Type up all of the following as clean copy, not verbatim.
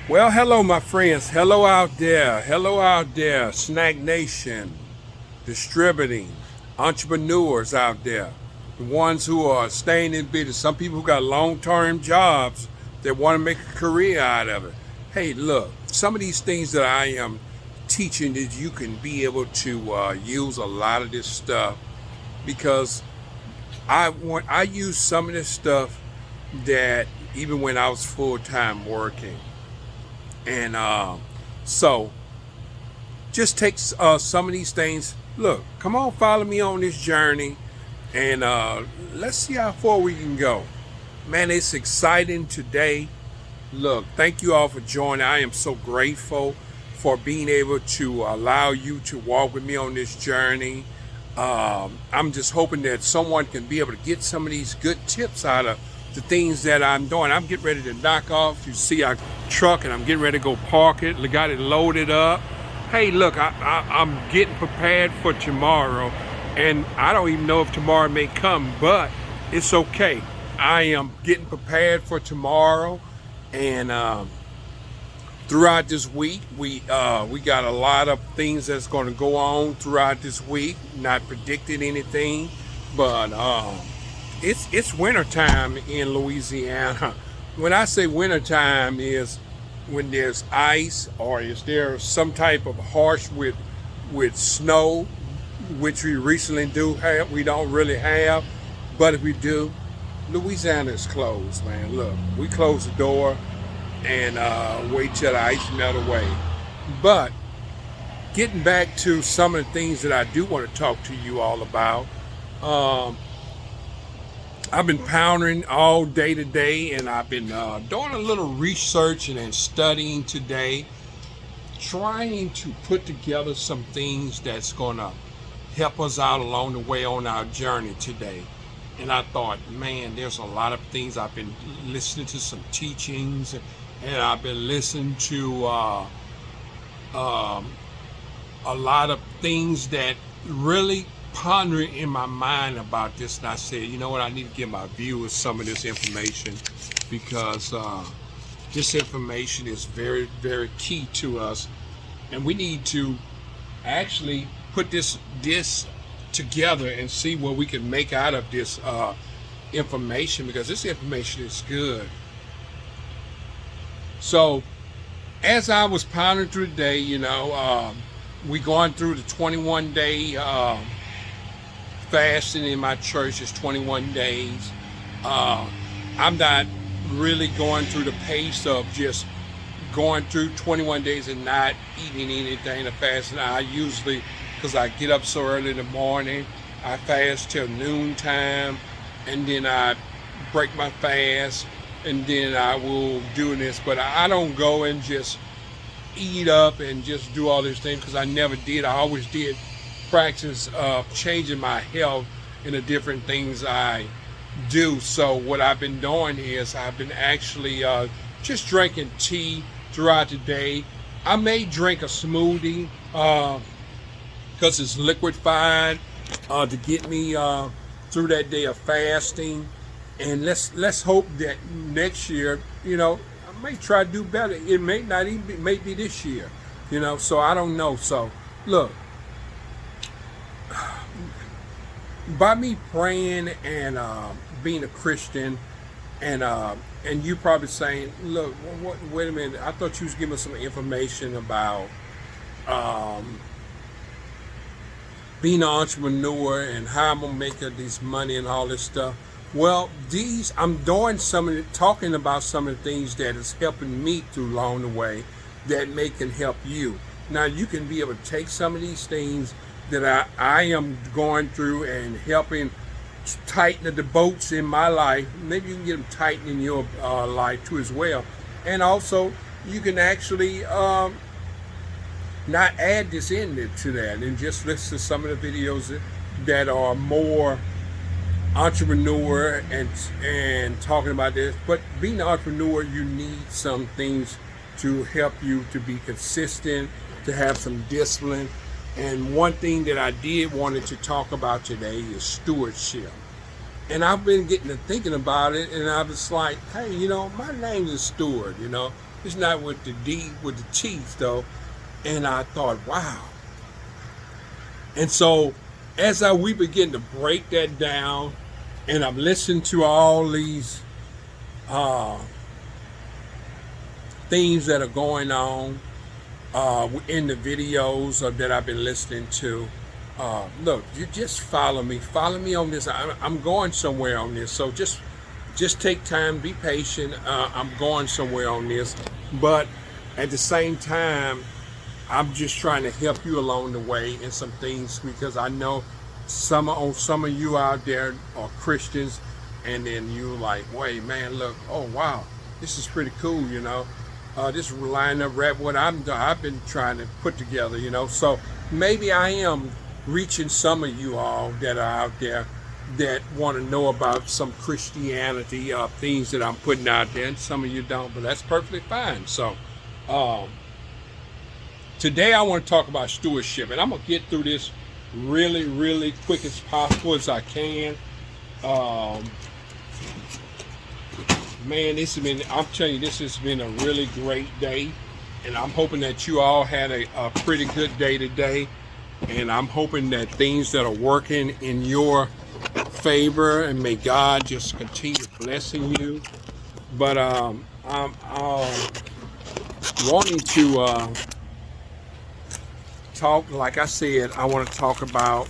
Well, hello, my friends. Hello out there. Hello out there. Snack Nation, distributing, entrepreneurs out there. The ones who are staying in business. Some people who got long-term jobs that want to make a career out of it. Hey, look, some of these things that I am teaching that you can be able to use a lot of this stuff because I use some of this stuff that even when I was full-time working. And so just take some of these things. Look, come on, follow me on this journey, and let's see how far we can go. Man, it's exciting today. Look, thank you all for joining. I am so grateful for being able to allow you to walk with me on this journey. I'm just hoping that someone can be able to get some of these good tips out of the things that I'm doing. I'm getting ready to knock off. You see our truck, and I'm getting ready to go park it. Got it loaded up. Hey, look, I'm getting prepared for tomorrow, and I don't even know if tomorrow may come, but it's okay. I am getting prepared for tomorrow, and throughout this week, we got a lot of things that's going to go on throughout this week. Not predicting anything, but it's winter time in Louisiana. When I say winter time is when there's ice or is there some type of harsh with snow, which we recently do have. We don't really have, but if we do, Louisiana is closed, man. Look, we close the door and wait till the ice melt away. But getting back to some of the things that I do want to talk to you all about. I've been pondering all day today, and I've been doing a little research and studying today, trying to put together some things that's going to help us out along the way on our journey today. And I thought, man, there's a lot of things. I've been listening to some teachings, and I've been listening to a lot of things that really pondering in my mind about this, and I said, you know what, I need to give my viewers some of this information because this information is very, very key to us, and we need to actually put this together and see what we can make out of this information, because this information is good. So as I was pondering through the day, we going through the 21-day fasting in my church. Is 21 days. I'm not really going through the pace of just going through 21 days and not eating anything to fast. And I usually, because I get up so early in the morning, I fast till noontime, and then I break my fast, and then I will do this. But I don't go and just eat up and just do all these things, because I never did. I always did practice of changing my health in the different things I do. So what I've been doing is I've been actually just drinking tea throughout the day. I may drink a smoothie because it's liquefied to get me through that day of fasting. And let's hope that next year, I may try to do better. It may not even be, may be this year, so I don't know. So look, by me praying and being a Christian, and you probably saying, look, wait a minute, I thought you was giving us some information about being an entrepreneur and how I'm gonna make this money and all this stuff. Well, I'm doing talking about some of the things that is helping me through along the way that can help you. Now you can be able to take some of these things that I am going through and helping tighten the boats in my life. Maybe you can get them tightened in your life too as well. And also you can actually not add this in to that and just listen to some of the videos that are more entrepreneur and talking about this. But being an entrepreneur, you need some things to help you to be consistent, to have some discipline. And one thing that I did wanted to talk about today is stewardship. And I've been getting to thinking about it, and I was like, hey, my name is Stewart, It's not with the D, with the teeth though. And I thought, wow. And so we begin to break that down, and I'm listening to all these things that are going on in the videos that I've been listening to. Look, you just follow me on this. I'm going somewhere on this, so just take time, be patient. I'm going somewhere on this, but at the same time, I'm just trying to help you along the way in some things, because I know some of you out there are Christians, and then you like, wait, man, look, oh wow, this is pretty cool, you know. This line up right what I've been trying to put together, you know. So maybe I am reaching some of you all that are out there that want to know about some Christianity, things that I'm putting out there, and some of you don't, but that's perfectly fine. So today I want to talk about stewardship, and I'm going to get through this really, really quick as possible as I can. Man, I'm telling you, this has been a really great day, and I'm hoping that you all had a pretty good day today, and I'm hoping that things that are working in your favor, and may God just continue blessing you. But I'm wanting to talk, like I said, I want to talk about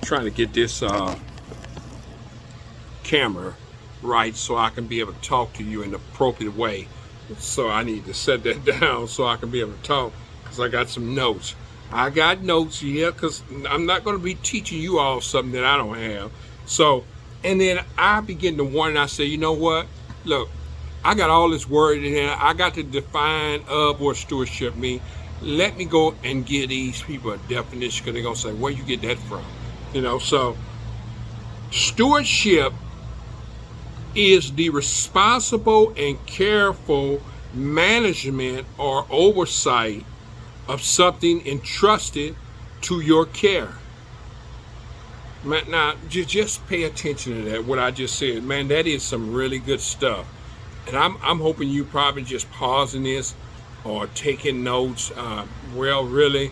trying to get this camera right so I can be able to talk to you in the appropriate way. So I need to set that down so I can be able to talk, because I got some notes. I got notes here, because I'm not going to be teaching you all something that I don't have. So, and then I begin to wonder, and I say, you know what? Look, I got all this word in here. I got to define what stewardship means. Let me go and give these people a definition, because they're going to say, where you get that from? You know, so stewardship is the responsible and careful management or oversight of something entrusted to your care. Now, just pay attention to that, what I just said. Man, that is some really good stuff. And I'm hoping you probably just pausing this or taking notes. Well, really,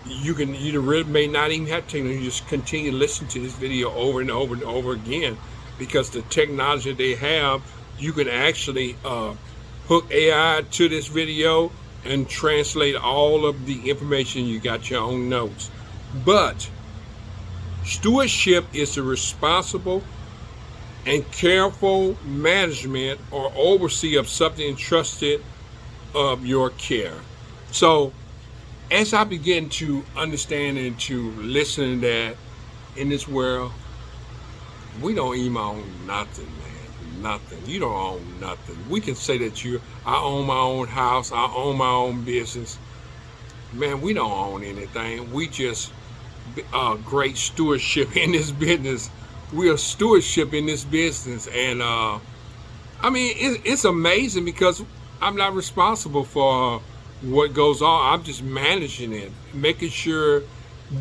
you really may not even have to take notes. You just continue to listen to this video over and over and over again, because the technology they have, you can actually hook AI to this video and translate all of the information. You got your own notes. But stewardship is the responsible and careful management or oversee of something entrusted of your care. So as I begin to understand and to listen to that, in this world, we don't even own nothing, man. Nothing. You don't own nothing. We can say that I own my own house, I own my own business. Man, we don't own anything. We just great stewardship in this business. We are stewardship in this business. And I mean, it's amazing, because I'm not responsible for what goes on. I'm just managing it, making sure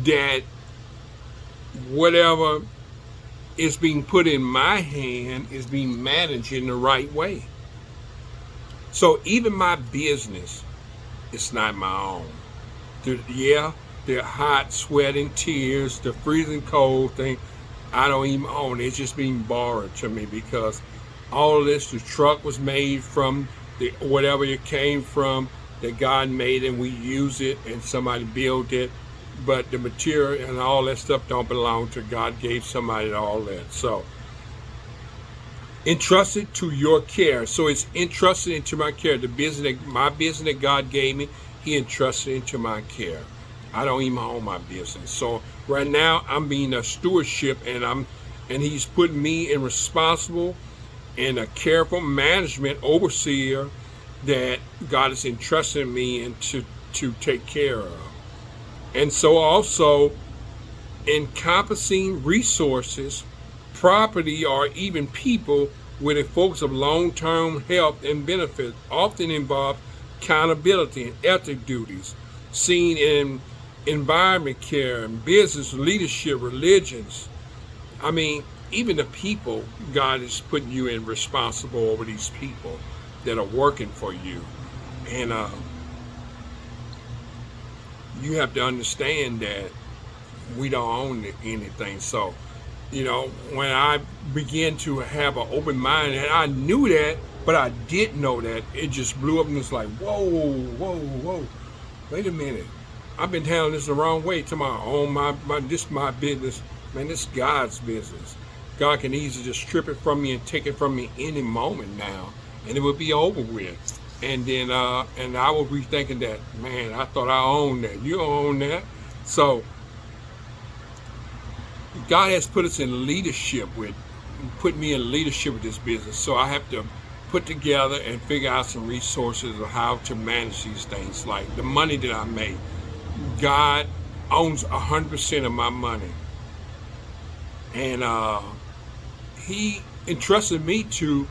that whatever is being put in my hand is being managed in the right way. So even my business, it's not my own. The hot sweat and tears, the freezing cold thing, I don't even own. It's just being borrowed to me, because all of this, the truck was made from whatever it came from, that God made, and we use it, and somebody built it. But the material and all that stuff don't belong to God. Gave somebody all that. So entrusted to your care. So it's entrusted into my care. My business that God gave me, He entrusted into my care. I don't even own my business. So right now I'm being a stewardship, and He's putting me in responsible and a careful management overseer that God has entrusted me into to take care of. And so also encompassing resources, property, or even people with a focus of long-term health and benefit often involve accountability and ethic duties seen in environment care and business leadership, religions. I mean, even the people, God is putting you in responsible over these people that are working for you. And you have to understand that we don't own anything. So, when I began to have an open mind, and I knew that, but I didn't know that, it just blew up and it's like, whoa, whoa, whoa. Wait a minute. I've been handling this the wrong way. To my own, this is my business. Man, this is God's business. God can easily just strip it from me and take it from me any moment now, and it would be over with. And then, and I would be thinking that, man, I thought I owned that. You own that. So, God has put us in leadership put me in leadership with this business. So I have to put together and figure out some resources of how to manage these things. Like the money that I make, God owns 100% of my money. And he entrusted me to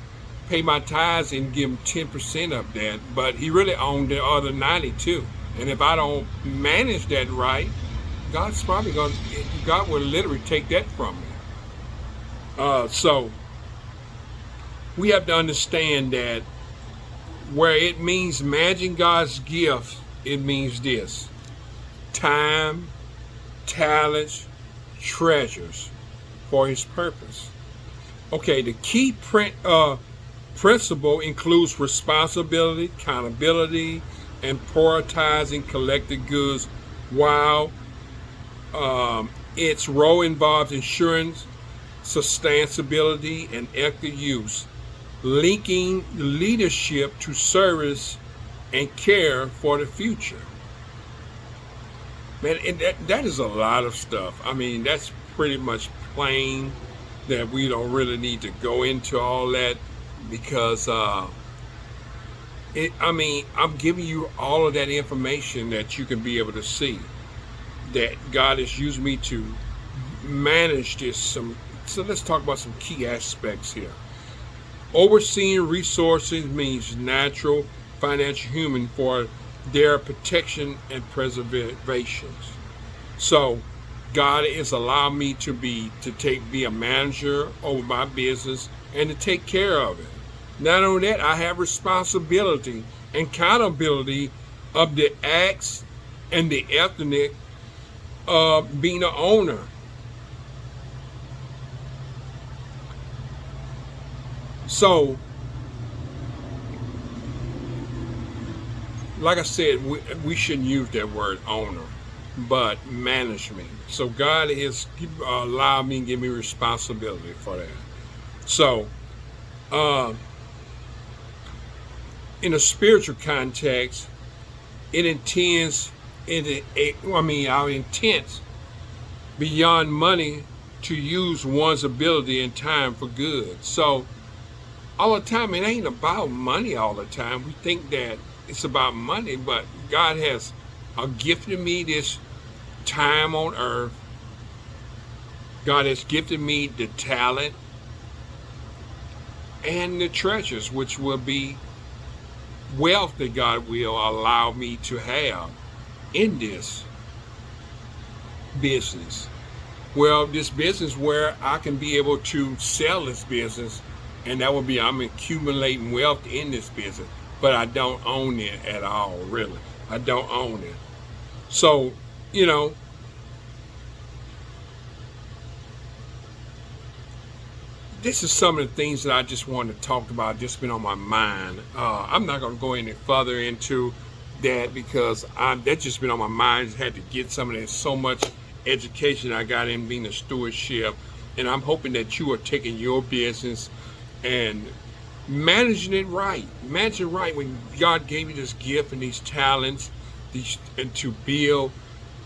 pay my tithes and give him 10% of that, but he really owned the other 92. And if I don't manage that right, God will literally take that from me. So we have to understand that where it means managing God's gifts, it means this: time, talents, treasures for his purpose. Okay, the key principle includes responsibility, accountability, and prioritizing collected goods, while its role involves ensuring sustainability and ethical use, linking leadership to service and care for the future. Man, and that is a lot of stuff. I mean, that's pretty much plain that we don't really need to go into all that, because I'm giving you all of that information that you can be able to see that God has used me to manage this. So let's talk about some key aspects here. Overseeing resources means natural, financial, human for their protection and preservation. So God has allowed me to be a manager over my business and to take care of it. Not only that, I have responsibility and accountability of the acts and the ethnic of being an owner. So, like I said, we shouldn't use that word owner, but management. So God has allowed me and give me responsibility for that. So, in a spiritual context, our intent beyond money to use one's ability and time for good. So all the time, it ain't about money all the time. We think that it's about money, but God has gifted me this time on earth. God has gifted me the talent and the treasures, which will be wealth that God will allow me to have in this business. Well, this business where I can be able to sell this business, and that would be, I'm accumulating wealth in this business, but I don't own it at all, really. I don't own it. So, this is some of the things that I just wanted to talk about, just been on my mind. I'm not going to go any further into that because that's just been on my mind. I had to get some of that, so much education I got in being a stewardship. And I'm hoping that you are taking your business and managing it right. Managing it right when God gave you this gift and these talents, and to build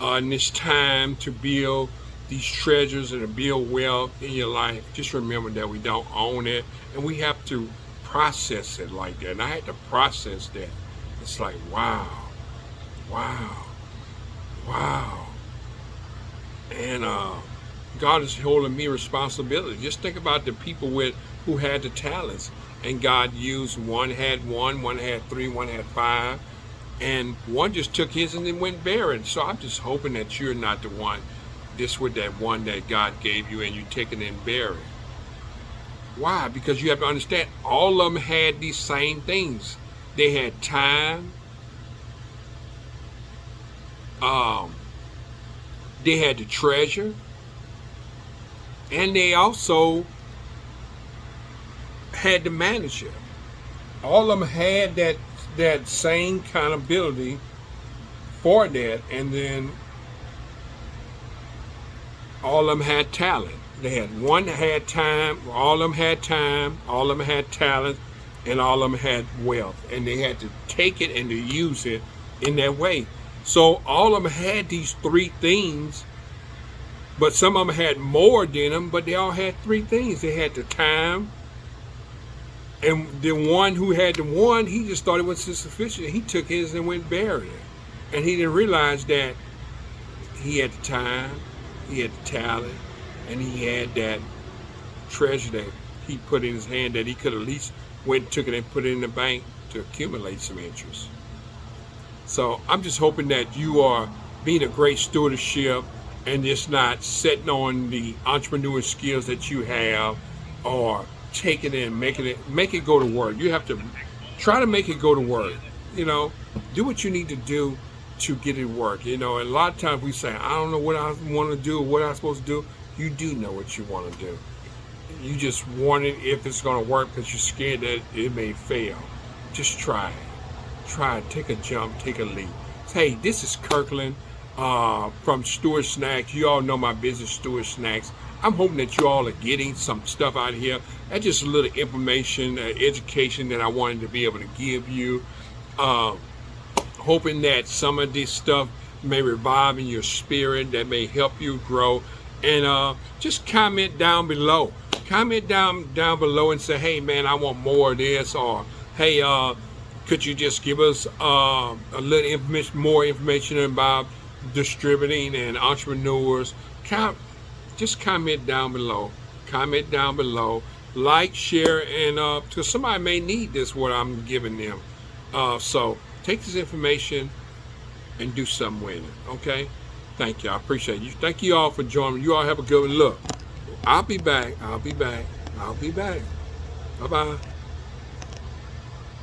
in this time, to build these treasures and to build wealth in your life. Just remember that we don't own it, and we have to process it like that. And I had to process that. It's like, wow. And God is holding me responsibility. Just think about the people who had the talents, and God used one had 3, one had 5, and one just took his and then went buried. So I'm just hoping that you're not the one. This with that one that God gave you and you take it and bury it. Why? Because you have to understand, all of them had these same things. They had time. Um, they had the treasure, and they also had the manager. All of them had that same kind of ability for that, and then all of them had talent. They had one that had time, all of them had time, all of them had talent, and all of them had wealth. And they had to take it and to use it in that way. So all of them had these three things, but some of them had more than them, but they all had three things. They had the time, and the one who had the one, he just thought it was sufficient. He took his and went bury it. And he didn't realize that he had the time, he had the talent, and he had that treasure that he put in his hand that he could at least went and took it and put it in the bank to accumulate some interest. So I'm just hoping that you are being a great stewardship and just not sitting on the entrepreneur skills that you have, or taking it and make it go to work. You have to try to make it go to work. Do what you need to do to get it work. And a lot of times we say, I don't know what I want to do or what I'm supposed to do. You do know what you want to do. You just want it if it's going to work because you're scared that it may fail. Just try it. Try it. Take a jump. Take a leap. Hey, this is Kirkland from Stewart Snacks. You all know my business, Stewart Snacks. I'm hoping that you all are getting some stuff out here. That's just a little information, education that I wanted to be able to give you. Hoping that some of this stuff may revive in your spirit, that may help you grow. And just comment down below. Comment down below and say, hey man, I want more of this, or hey, could you just give us a little information, more information about distributing and entrepreneurs? Just comment down below. Comment down below. Like, share, and because somebody may need this, what I'm giving them. So take this information and do something with it. Okay? Thank you. I appreciate you. Thank you all for joining. You all have a good one. Look, I'll be back. I'll be back. Bye-bye.